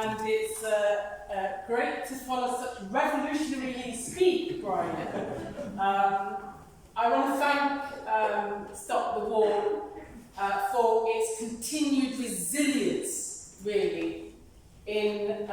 and it's great to follow such revolutionary speak, Brian. I want to thank Stop the War for its continued resilience, really, in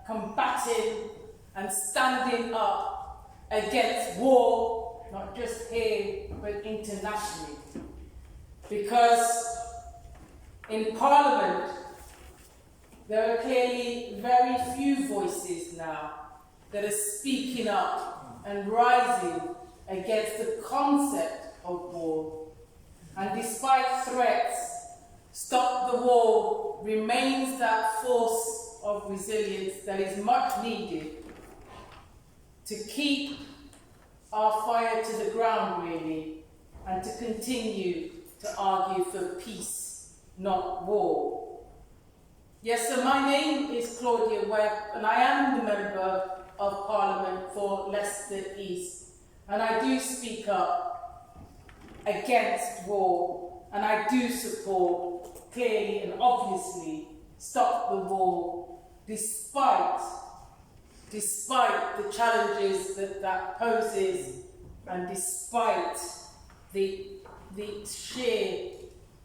combating and standing up against war, not just here, but internationally. Because in Parliament, there are clearly very few voices now that are speaking up and rising against the concept of war. And despite threats, Stop the War remains that force of resilience that is much needed to keep our fire to the ground, really, and to continue to argue for peace, not war. Yes, so my name is Claudia Webbe, and I am the Member of Parliament for Leicester East, and I do speak up against war, and I do support, clearly and obviously, Stop the War, despite the challenges that poses, and despite the sheer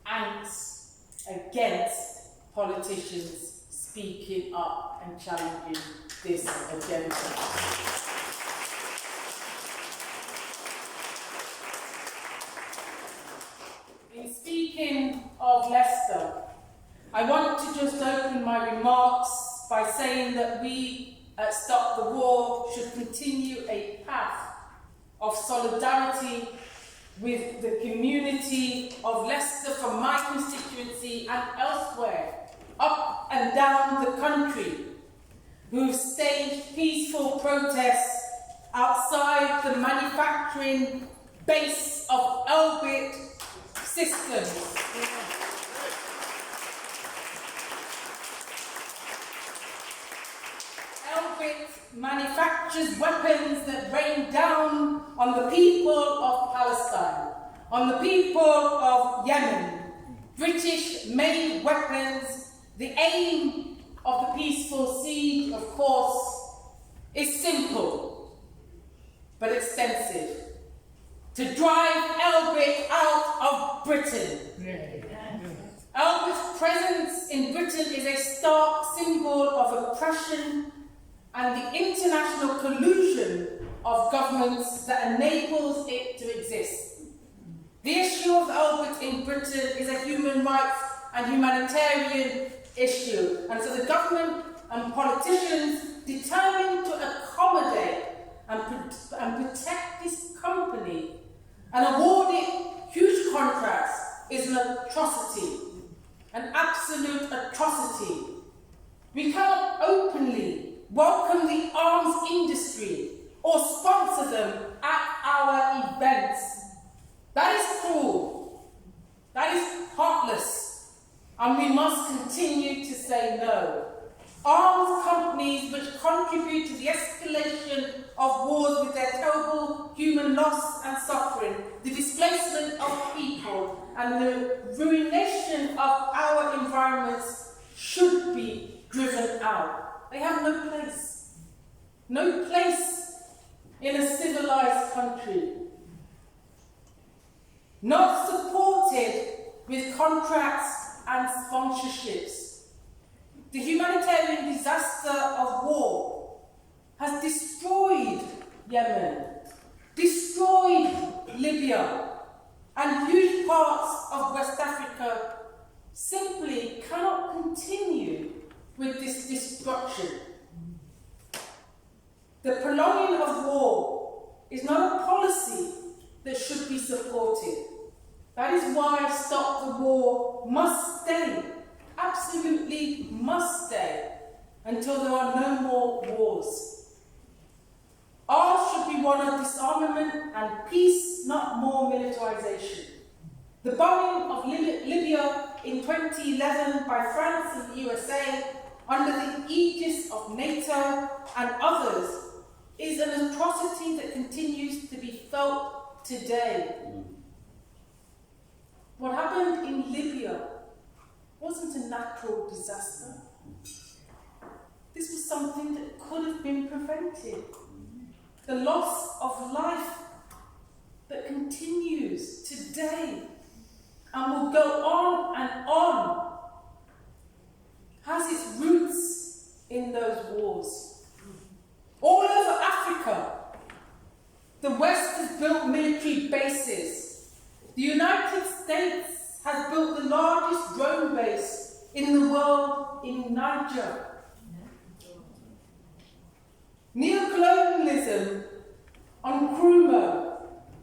angst against politicians speaking up and challenging this agenda. In speaking of Leicester, I want to just open my remarks by saying that we at Stop the War should continue a path of solidarity with the community of Leicester from my constituency and elsewhere, up and down the country, who've staged peaceful protests outside the manufacturing base of Elbit Systems. Elbit manufactures weapons that rain down on the people of Palestine, on the people of Yemen. British-made weapons. The aim of the peaceful siege, of course, is simple but extensive: to drive Elbit out of Britain. Elbit's presence in Britain is a stark symbol of oppression and the international collusion of governments that enables it to exist. The issue of Elbit in Britain is a human rights and humanitarian issue, and so the government and politicians determined to accommodate and protect this company and award it huge contracts is an atrocity, an absolute atrocity. We cannot openly welcome the arms industry or sponsor them at our events. That is cruel. That is heartless. And we must continue to say no. Arms companies which contribute to the escalation of wars with their terrible human loss and suffering, the displacement of people, and the ruination of our environments should be driven out. They have no place. No place in a civilized country. Not supported with contracts and sponsorships. The humanitarian disaster of war has destroyed Yemen, destroyed Libya, and huge parts of West Africa simply cannot continue with this destruction. The prolonging of war is not a policy that should be supported. That is why Stop the War must stay, absolutely must stay, until there are no more wars. Ours should be one of disarmament and peace, not more militarization. The bombing of Libya in 2011 by France and the USA, under the aegis of NATO and others, is an atrocity that continues to be felt today. What happened in Libya wasn't a natural disaster. devastating. The loss of life that continues today and will go on, has its roots in those wars. All over Africa, the West has built military bases. The United States has built the largest drone base in the world in Niger. Neo-colonialism, on Nkrumah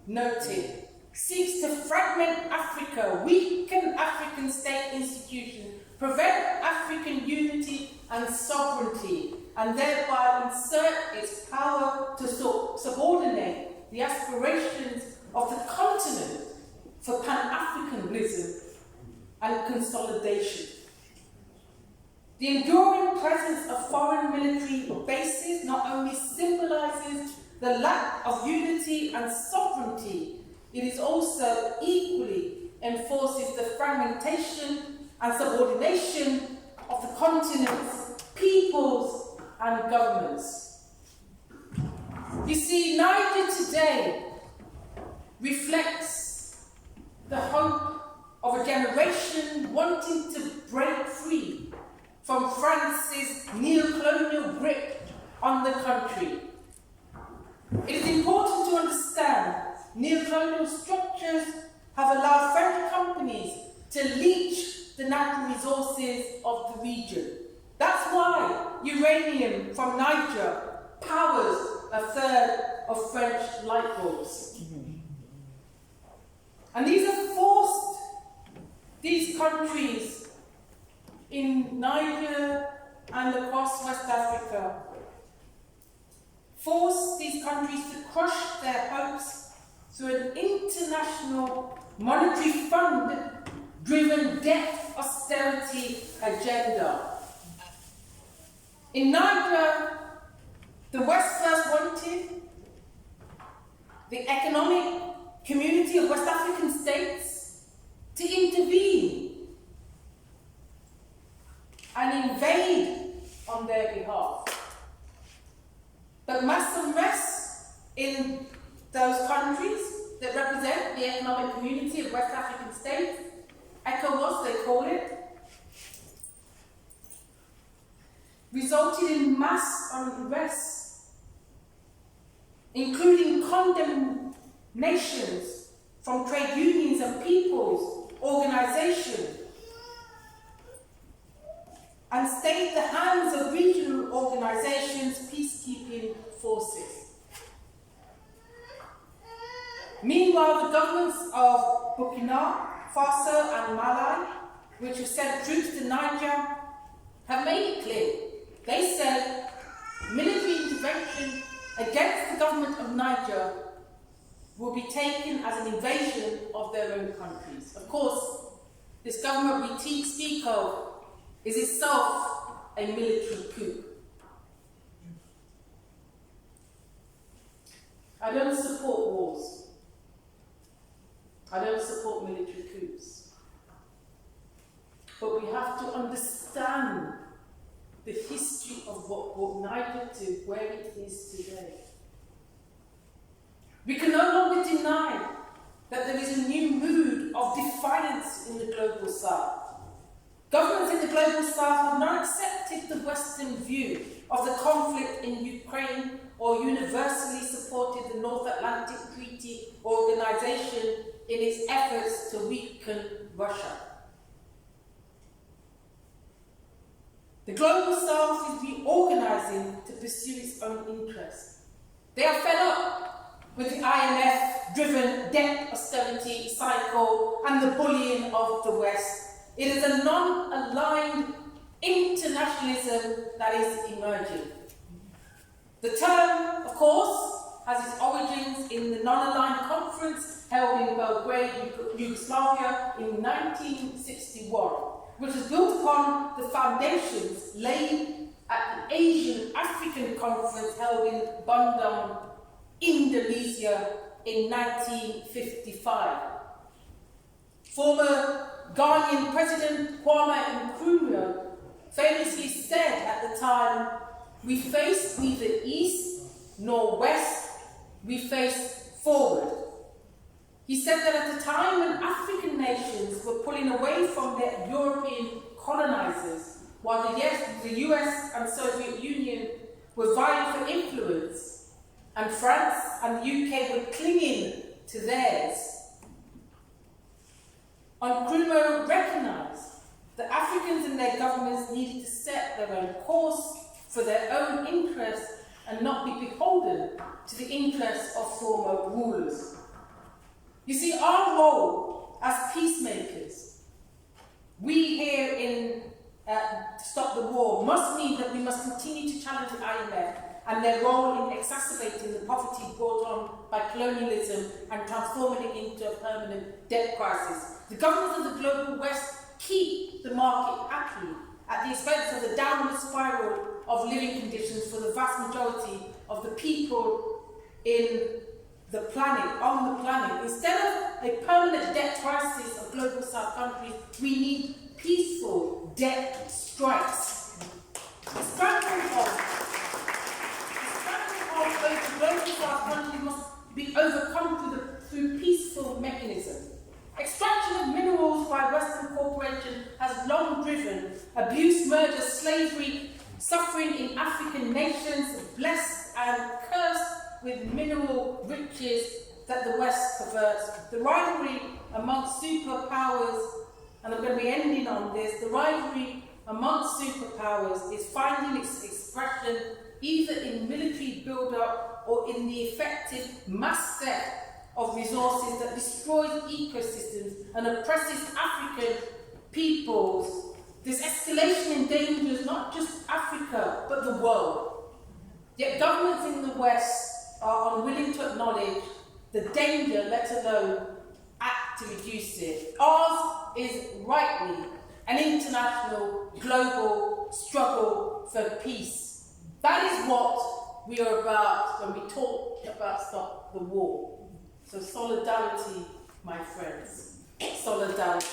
noted, seeks to fragment Africa, weaken African state institutions, prevent African unity and sovereignty, and thereby insert its power to subordinate the aspirations of the continent for Pan-Africanism and consolidation. The enduring presence of foreign military bases not only symbolises the lack of unity and sovereignty, it is also equally enforces the fragmentation and subordination of the continent's peoples and governments. You see, Niger today reflects the hope of a generation wanting to break free from France's neo-colonial grip on the country. It is important to understand neo-colonial structures have allowed French companies to leach the natural resources of the region. That's why uranium from Niger powers a third of French light bulbs. And these have forced these countries in Niger and across West Africa, forced these countries to crush their hopes through an international monetary fund-driven debt austerity agenda. In Niger, the West first wanted the economic community of West African states to intervene and invade on their behalf. But mass unrest in those countries that represent the economic community of West African states, ECOWAS they call it, resulted in mass unrest, including condemnations from trade unions and people's organizations, and stayed the hands of regional organizations, peacekeeping forces. Meanwhile, the governments of Burkina Faso and Mali, which have sent troops to Niger, have made it clear. They said military intervention against the government of Niger will be taken as an invasion of their own countries. Of course, this government we speak of is itself a military coup. I don't support wars. I don't support military coups. But we have to understand the history of what brought Niger to where it is today. We can no longer deny that there is a new mood of defiance in the global south. Governments in the global south have not accepted the Western view of the conflict in Ukraine or universally supported the North Atlantic Treaty Organization in its efforts to weaken Russia. The global south is reorganizing to pursue its own interests. They are fed up with the IMF-driven debt austerity cycle and the bullying of the West. It is a non-aligned internationalism that is emerging. The term, of course, has its origins in the non-aligned conference held in Belgrade, Yugoslavia in 1961, which was built upon the foundations laid at the Asian African Conference held in Bandung, Indonesia in 1955. Former Ghanaian President Kwame Nkrumah famously said at the time, "We face neither East nor west, we face forward. He said that at a time when African nations were pulling away from their European colonizers, while the US and Soviet Union were vying for influence, and France and the UK were clinging to theirs, Nkrumah recognised that Africans and their governments needed to set their own course for their own interests and not be beholden to the interests of former rulers. You see, our role as peacemakers, we here in Stop the War, must mean that we must continue to challenge the IMF and their role in exacerbating the poverty brought on by colonialism and transforming it into a permanent debt crisis. The governments of the global West keep the market happy at the expense of the downward spiral of living conditions for the vast majority of the people in the planet, on the planet. Instead of a permanent debt crisis of global South countries, we need peaceful debt strikes. The struggle of the global South countries must be overcome through peaceful mechanisms. Extraction of minerals by Western corporations has long driven abuse, murder, slavery, suffering in African nations, blessed and cursed with mineral riches that the West perverts. The rivalry amongst superpowers, and I'm going to be ending on this, the rivalry amongst superpowers is finding its expression either in military build-up or in the effective mass theft of resources that destroys ecosystems and oppresses African peoples. This escalation endangers not just Africa, but the world. Yet governments in the West are unwilling to acknowledge the danger, let alone act to reduce it. Ours is rightly an international, global struggle for peace. That is what we are about when we talk about Stop the War. So solidarity, my friends. Solidarity.